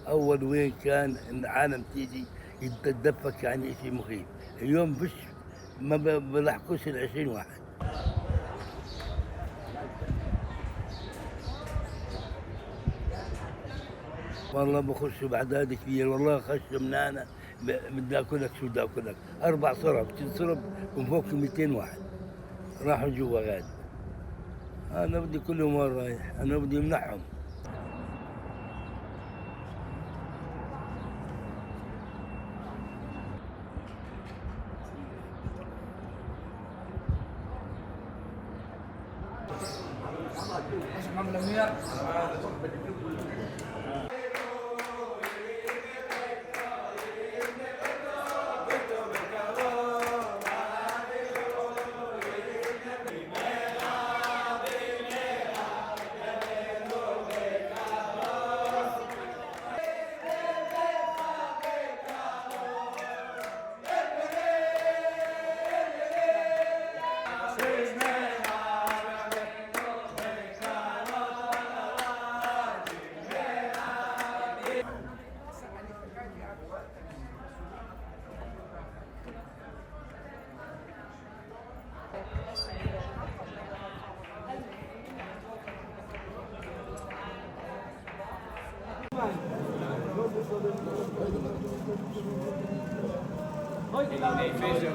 أول وين كان العالم تيجي يتدفق يعني شيء مخيف. اليوم فيش، ما بلحقوش ال20 واحد. والله بخشوا بعداد كبير، والله خشوا من أنا بدي آكلك شو بدي آكلك. 4 صرب تنصرب من فوق 200 واحد راحوا جوا غاد. أنا بدي كل يوم وين رايح، أنا بدي أمنعهم. Nei fece